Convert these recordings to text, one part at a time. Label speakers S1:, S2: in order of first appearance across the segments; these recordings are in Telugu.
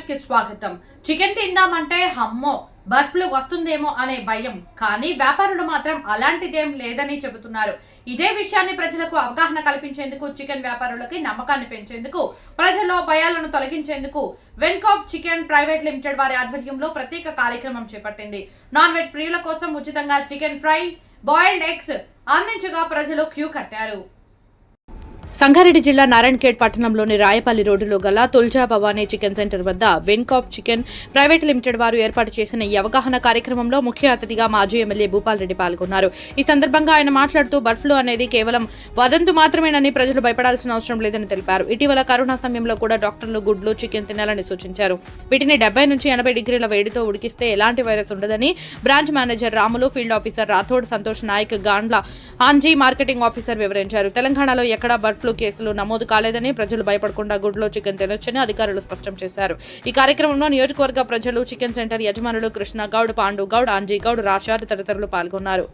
S1: న్యూస్ కి స్వాగతం. చికెన్ తిందామంటే హమ్మో బర్డ్ ఫ్లూ వస్తుందేమో అనే భయం, కానీ వ్యాపారులు మాత్రం అలాంటిదేం లేదని చెబుతున్నారు. ఇదే విషయాన్ని ప్రజలకు అవగాహన కల్పించేందుకు, చికెన్ వ్యాపారులకి నమ్మకాన్ని పెంచేందుకు, ప్రజల్లో భయాలను తొలగించేందుకు వెన్కాప్ చికెన్ ప్రైవేట్ లిమిటెడ్ వారి ఆధ్వర్యంలో ప్రత్యేక కార్యక్రమం చేపట్టింది. నాన్ వెజ్ ప్రియుల కోసం ఉచితంగా చికెన్ ఫ్రై, బాయిల్డ్ ఎగ్స్ అందించగా ప్రజలు క్యూ కట్టారు. సంగారెడ్డి జిల్లా నారాయణఖేడ్ పట్టణంలోని రాయపల్లి రోడ్డులో గల తుల్జా భవానీ చికెన్ సెంటర్ వద్ద వెన్కాప్ చికెన్ ప్రైవేట్ లిమిటెడ్ వారు ఏర్పాటు చేసిన ఈ అవగాహన కార్యక్రమంలో ముఖ్య అతిథిగా మాజీ ఎమ్మెల్యే భూపాల్ రెడ్డి పాల్గొన్నారు. ఈ సందర్భంగా ఆయన మాట్లాడుతూ బర్డ్ ఫ్లూ అనేది కేవలం వదంతు మాత్రమేనని, ప్రజలు భయపడాల్సిన అవసరం లేదని తెలిపారు. ఇటీవల కరోనా సమయంలో కూడా డాక్టర్లు గుడ్లు, చికెన్ తినాలని సూచించారు. వీటిని 70 నుంచి 80 డిగ్రీల వేడితో ఉడికిస్తే ఎలాంటి వైరస్ ఉండదని branch manager Ramulu, field officer Rathod Santosh Nayak, Gandla Anji marketing officer వివరించారు. తెలంగాణలో ఎక్కడా బర్డ్ ఫ్లూ కేసులు నమోదు కాలేదని, ప్రజలు భయపడకుండా గుడ్లో చికెన్ తినొచ్చని అధికారులు స్పష్టం చేశారు. ఈ కార్యక్రమంలో నియోజకవర్గ ప్రజలు, చికెన్ సెంటర్ యజమానులు కృష్ణ గౌడ్, పాండు గౌడ్, ఆంజీ గౌడ్, రాషాద్ తదితరులు పాల్గొన్నారు.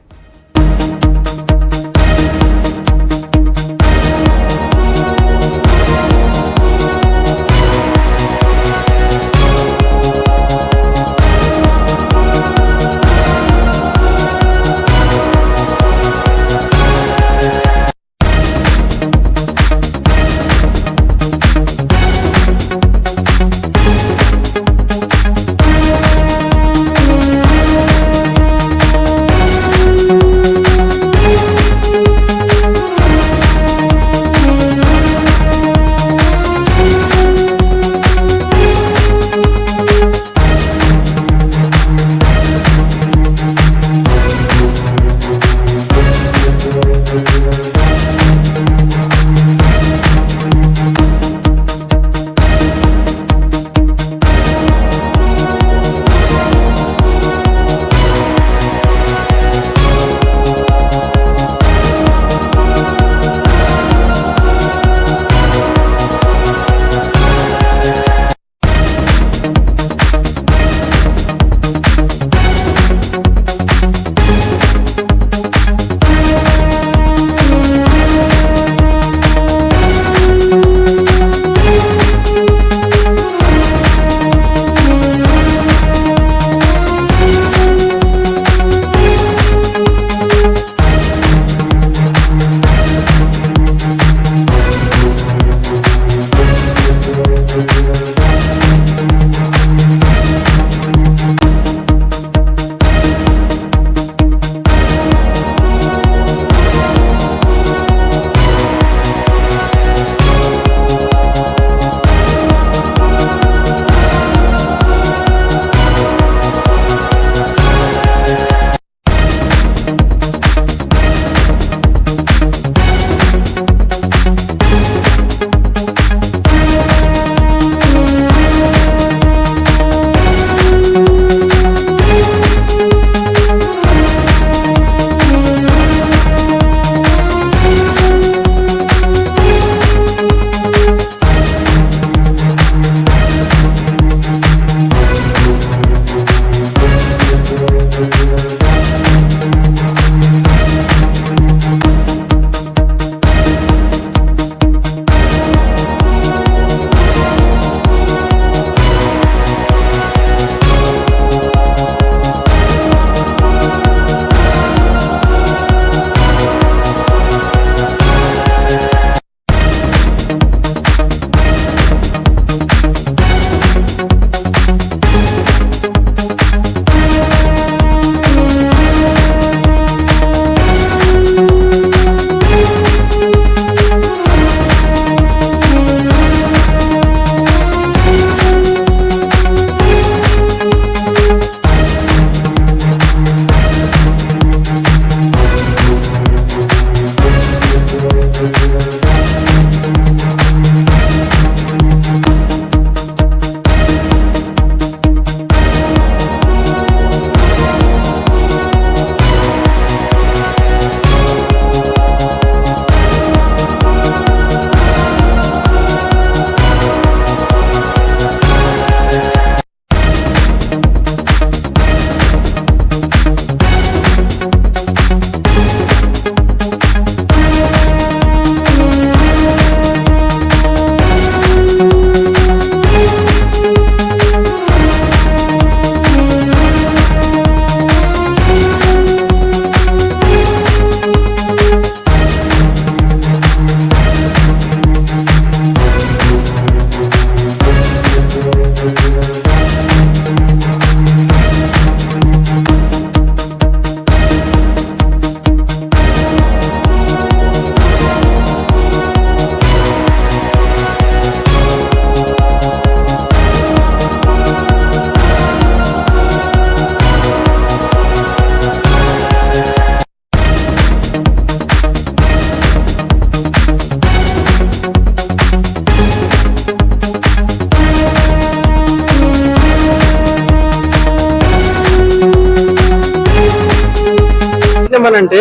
S2: ఏమంటే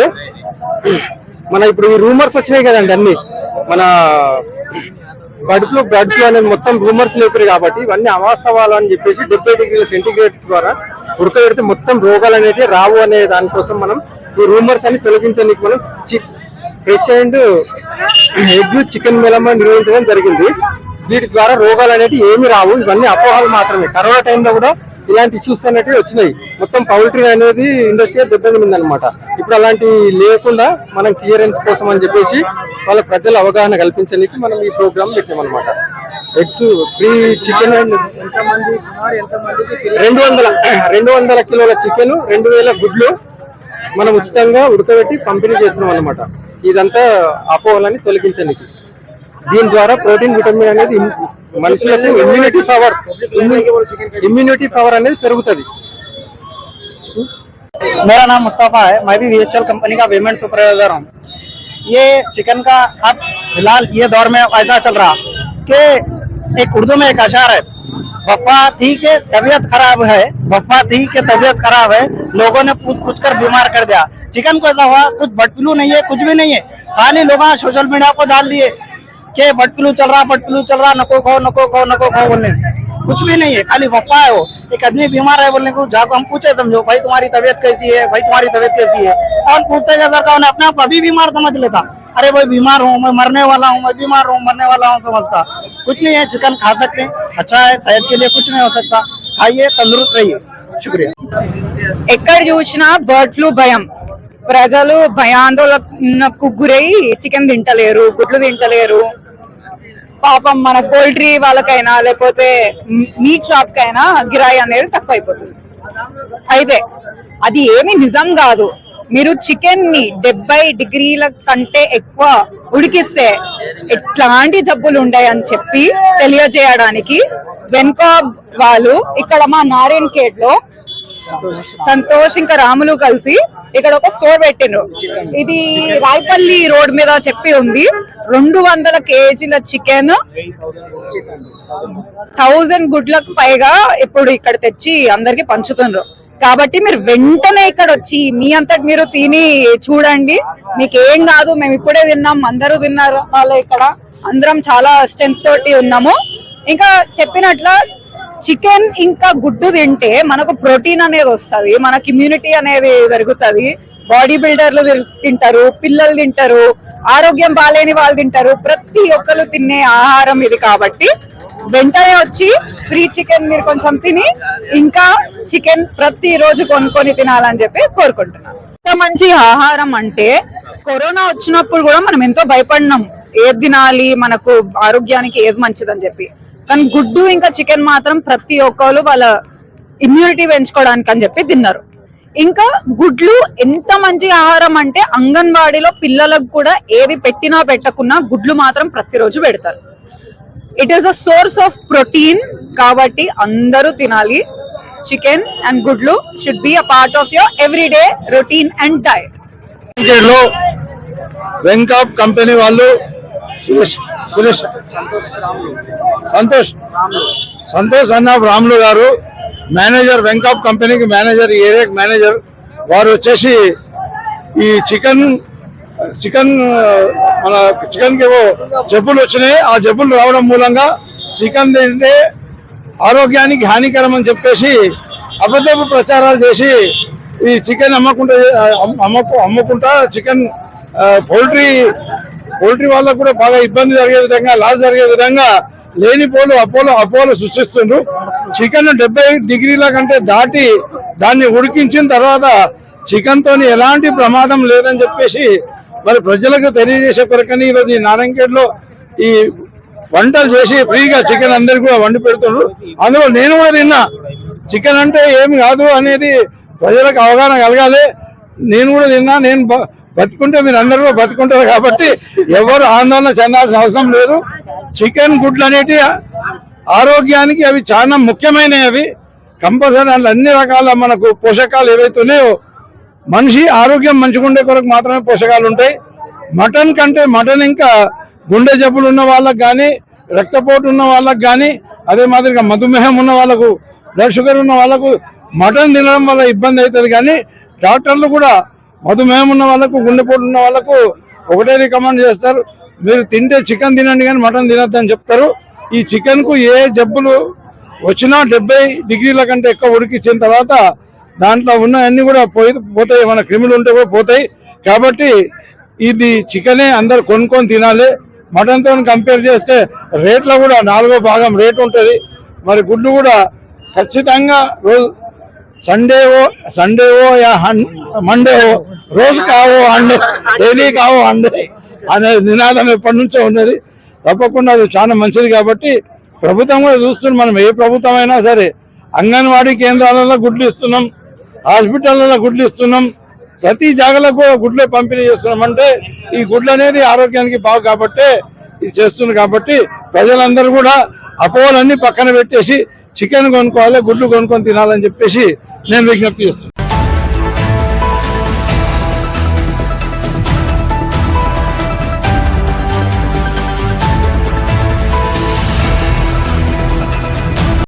S2: మన ఇప్పుడు ఈ రూమర్స్ వచ్చినాయి కదండి అన్ని మన బర్డ్ ఫ్లూ అనేది మొత్తం రూమర్స్ లేపారు కాబట్టి ఇవన్నీ అవాస్తవాలు అని చెప్పేసి 70 డిగ్రీల సెంటీగ్రేడ్ ద్వారా ఉడకబెడితే మొత్తం రోగాలు అనేవి రావు అనే దానికోసం మనం ఈ రూమర్స్ అని తొలగించడానికి మనం ఫ్రెష్ అండ్ ఎగ్ చికెన్ మెలమ్మ నిర్వహించడం జరిగింది. వీటి ద్వారా రోగాలు అనేవి ఏమి రావు, ఇవన్నీ అపోహలు మాత్రమే. కరోనా టైంలో కూడా ఇలాంటి ఇష్యూస్ అనేవి వచ్చినాయి. మొత్తం పౌల్ట్రీ అనేది ఇండస్ట్రీ దెబ్బతింది అనమాట. ఇప్పుడు అలాంటి లేకుండా మనం క్లియరెన్స్ కోసం అని చెప్పేసి వాళ్ళ ప్రజల అవగాహన కల్పించడానికి మనం ఈ ప్రోగ్రామ్ పెట్టాం అనమాట. ఎగ్స్ ఫ్రీ చికెన్ 200 కిలోల చికెన్ 2000 గుడ్లు మనం ఉచితంగా ఉడకబెట్టి పంపిణీ చేస్తున్నాం అనమాట. ఇదంతా అపోహలని తొలగించడానికి. దీని ద్వారా ప్రోటీన్ విటమిన్ అనేది మనుషులకు इम्यूनिटी पावर అనేది పెరుగుతది.
S3: मेरा नाम मुस्तफा है, मैं भी VHL कंपनी का पेमेंट सुपरवाइजर हूँ। ये चिकन का अब फिलहाल ये दौर में ऐसा चल रहा कि एक उर्दू में एक अशार है, वफा थी के तबीयत खराब है, वफा थी के तबीयत खराब है, लोगों ने पूछ पूछ कर बीमार कर दिया। चिकन को ऐसा हुआ कुछ बर्ड फ्लू नहीं है, कुछ भी नहीं है, खाली लोग सोशल मीडिया को डाल दिए कि बर्ड फ्लू चल रहा, नको खाओ बोलने, कुछ भी नहीं है, खाली वफा है। वो एक आदमी बीमार है बोलने को जाको हम पूछे समझो भाई तुम्हारी तबीयत कैसी है, भाई तुम्हारी तबीयत कैसी है, और पूछते क्या सरकार ने अपने आप अभी बीमार समझ लेता, अरे भाई बीमार हूँ मैं, मरने वाला हूँ मैं, बीमार हूँ मरने वाला हूँ समझता। कुछ नहीं है, चिकन खा सकते हैं, अच्छा है, सेहत के लिए कुछ नहीं हो सकता, खाइए तंदुरुस्त रहिए। शुक्रिया।
S4: ఎక్కడ చూసినా బర్డ్ ఫ్లూ భయం, ప్రజలు భయాందోళనకు గురై చికెన్ తింటలేరు, గుడ్లు తింటలేరు. పాపం మన పోల్ట్రీ వాళ్ళకైనా లేకపోతే మీట్ షాప్ కైనా గిరాయి అనేది తక్కువ అయిపోతుంది. అయితే అది ఏమి నిజం కాదు. మీరు చికెన్ ని 70 డిగ్రీల కంటే ఎక్కువ ఉడికిస్తే ఎట్లాంటి జబ్బులు ఉంటాయని చెప్పి తెలియజేయడానికి వెన్కాబ్ వాళ్ళు ఇక్కడ మా నారాయణ ఖేడ్ లో సంతోష్ ఇంకా రాములు కలిసి ఇక్కడ ఒక స్టోర్ పెట్టిండ్రు. ఇది రాయపల్లి రోడ్ మీద చెప్పి ఉంది. 200 కేజీల చికెన్ 1000 గుడ్లకు పైగా ఇప్పుడు ఇక్కడ తెచ్చి అందరికి పంచుతుండ్రు. కాబట్టి మీరు వెంటనే ఇక్కడ వచ్చి మీ అంతటి మీరు తిని చూడండి, మీకు ఏం కాదు. మేము ఇప్పుడే తిన్నాం, అందరూ తిన్నారు, వాళ్ళ ఇక్కడ అందరం చాలా స్ట్రెంత్ తోటి ఉన్నాము. ఇంకా చెప్పినట్ల చికెన్ ఇంకా గుడ్డు తింటే మనకు ప్రోటీన్ అనేది వస్తుంది, మనకి ఇమ్యూనిటీ అనేది పెరుగుతుంది. బాడీ బిల్డర్లు తింటారు, పిల్లలు తింటారు, ఆరోగ్యం బాలేని వాళ్ళు తింటారు. ప్రతి ఒక్కరు తినే ఆహారం ఇది. కాబట్టి వెంటనే వచ్చి ఫ్రీ చికెన్ మీరు కొంచెం తిని ఇంకా చికెన్ ప్రతి రోజు కొనుక్కొని తినాలని చెప్పి కోరుకుంటున్నాను. ఇంత మంచి ఆహారం అంటే కరోనా వచ్చినప్పుడు కూడా మనం ఎంతో భయపడినాం, ఏది తినాలి మనకు ఆరోగ్యానికి ఏది మంచిదని చెప్పి. కానీ గుడ్డు ఇంకా చికెన్ మాత్రం ప్రతి ఒక్కరు వాళ్ళ ఇమ్యూనిటీ పెంచుకోవడానికి అని చెప్పి తిన్నారు. ఇంకా గుడ్లు ఎంత మంచి ఆహారం అంటే అంగన్వాడీలో పిల్లలకు కూడా ఏది పెట్టినా పెట్టకున్నా గుడ్లు మాత్రం ప్రతిరోజు పెడతారు. It is a source of protein, కాబట్టి అందరూ తినాలి. చికెన్ అండ్ గుడ్లు should be a part of your everyday routine and diet.
S2: Venkob company వాళ్ళు సంతోష్ అన్న రాములు గారు మేనేజర్, వెంకాప్ కంపెనీకి మేనేజర్, ఏరియా మేనేజర్. వారు వచ్చేసి ఈ చికెన్ మన చికెన్కి ఏవో జబ్బులు వచ్చినాయి. ఆ జబ్బులు రావడం మూలంగా చికెన్ తింటే ఆరోగ్యానికి హానికరం అని చెప్పేసి అబద్ధపు ప్రచారాలు చేసి ఈ చికెన్ అమ్ముకుంటా చికెన్ పౌల్ట్రీ వాళ్ళకు కూడా బాగా ఇబ్బంది జరిగే విధంగా, లాస్ జరిగే విధంగా లేనిపోలు అపోలు సృష్టిస్తుండ్రు. చికెన్ 70 డిగ్రీల కంటే దాటి దాన్ని ఉడికించిన తర్వాత చికెన్ తోని ఎలాంటి ప్రమాదం లేదని చెప్పేసి మరి ప్రజలకు తెలియజేసే కొరకని ఈరోజు ఈ నారాయణఖేడ్ లో ఈ వంటలు చేసి ఫ్రీగా చికెన్ అందరికి కూడా వండి పెడుతుండ్రు. అందులో నేను కూడా తిన్నా. చికెన్ అంటే ఏమి కాదు అనేది ప్రజలకు అవగాహన కలగాలి. నేను కూడా తిన్నా. నేను బతుకుంటే మీరు అందరూ కూడా బతుకుంటారు. కాబట్టి ఎవరు ఆందోళన చెందాల్సిన అవసరం లేదు. చికెన్ గుడ్లు అనేటి ఆరోగ్యానికి అవి చాలా ముఖ్యమైనవి. అవి కంపల్సరీ అన్ని రకాల మనకు పోషకాలు ఏవైతే ఉన్నాయో మనిషి ఆరోగ్యం మంచిగుండే కొరకు మాత్రమే పోషకాలు ఉంటాయి. మటన్ కంటే మటన్ ఇంకా గుండె జబ్బులు ఉన్న వాళ్ళకు కానీ, రక్తపోటు ఉన్న వాళ్ళకు కానీ, అదే మాదిరిగా మధుమేహం ఉన్న వాళ్ళకు, బ్లడ్ షుగర్ ఉన్న వాళ్ళకు మటన్ తినడం వల్ల ఇబ్బంది అవుతుంది. కానీ డాక్టర్లు కూడా మధుమేహం ఉన్న వాళ్ళకు, గుండెపోటు ఉన్న వాళ్ళకు ఒకటే రికమెండ్ చేస్తారు, మీరు తింటే చికెన్ తినండి కానీ మటన్ తినొద్దని చెప్తారు. ఈ చికెన్ కు ఏ జబ్బులు వచ్చినా 70 డిగ్రీల కంటే ఎక్కువ ఉడికించిన తర్వాత దాంట్లో ఉన్నవన్నీ కూడా పోతాయి, మన క్రిములు ఉంటే కూడా పోతాయి. కాబట్టి ఇది చికెనే అందరు కొనుక్కొని తినాలి. మటన్ తో కంపేర్ చేస్తే రేట్లో కూడా 4వ భాగం రేట్ ఉంటుంది. మరి గుడ్లు కూడా ఖచ్చితంగా రోజు సండే हो या మండే हो రోజు కావో అండే, డైలీ కావో అండే అనే నినాదం ఎప్పటి నుంచో ఉన్నది. తప్పకుండా అది చాలా మంచిది. కాబట్టి ప్రభుత్వం కూడా చూస్తున్నాం, మనం ఏ ప్రభుత్వం అయినా సరే అంగన్వాడీ కేంద్రాలలో గుడ్లు ఇస్తున్నాం, హాస్పిటల్లో గుడ్లు ఇస్తున్నాం, ప్రతి జాగాలకు గుడ్లే పంపిణీ చేస్తున్నాం. అంటే ఈ గుడ్లు అనేది ఆరోగ్యానికి బాగు కాబట్టి ఇది చేస్తుంది. కాబట్టి ప్రజలందరూ కూడా అపోహలన్నీ పక్కన పెట్టేసి చికెన్ కొనుక్కోవాలి, గుడ్లు కొనుక్కొని తినాలని చెప్పేసి నేను విజ్ఞప్తి చేస్తున్నాను.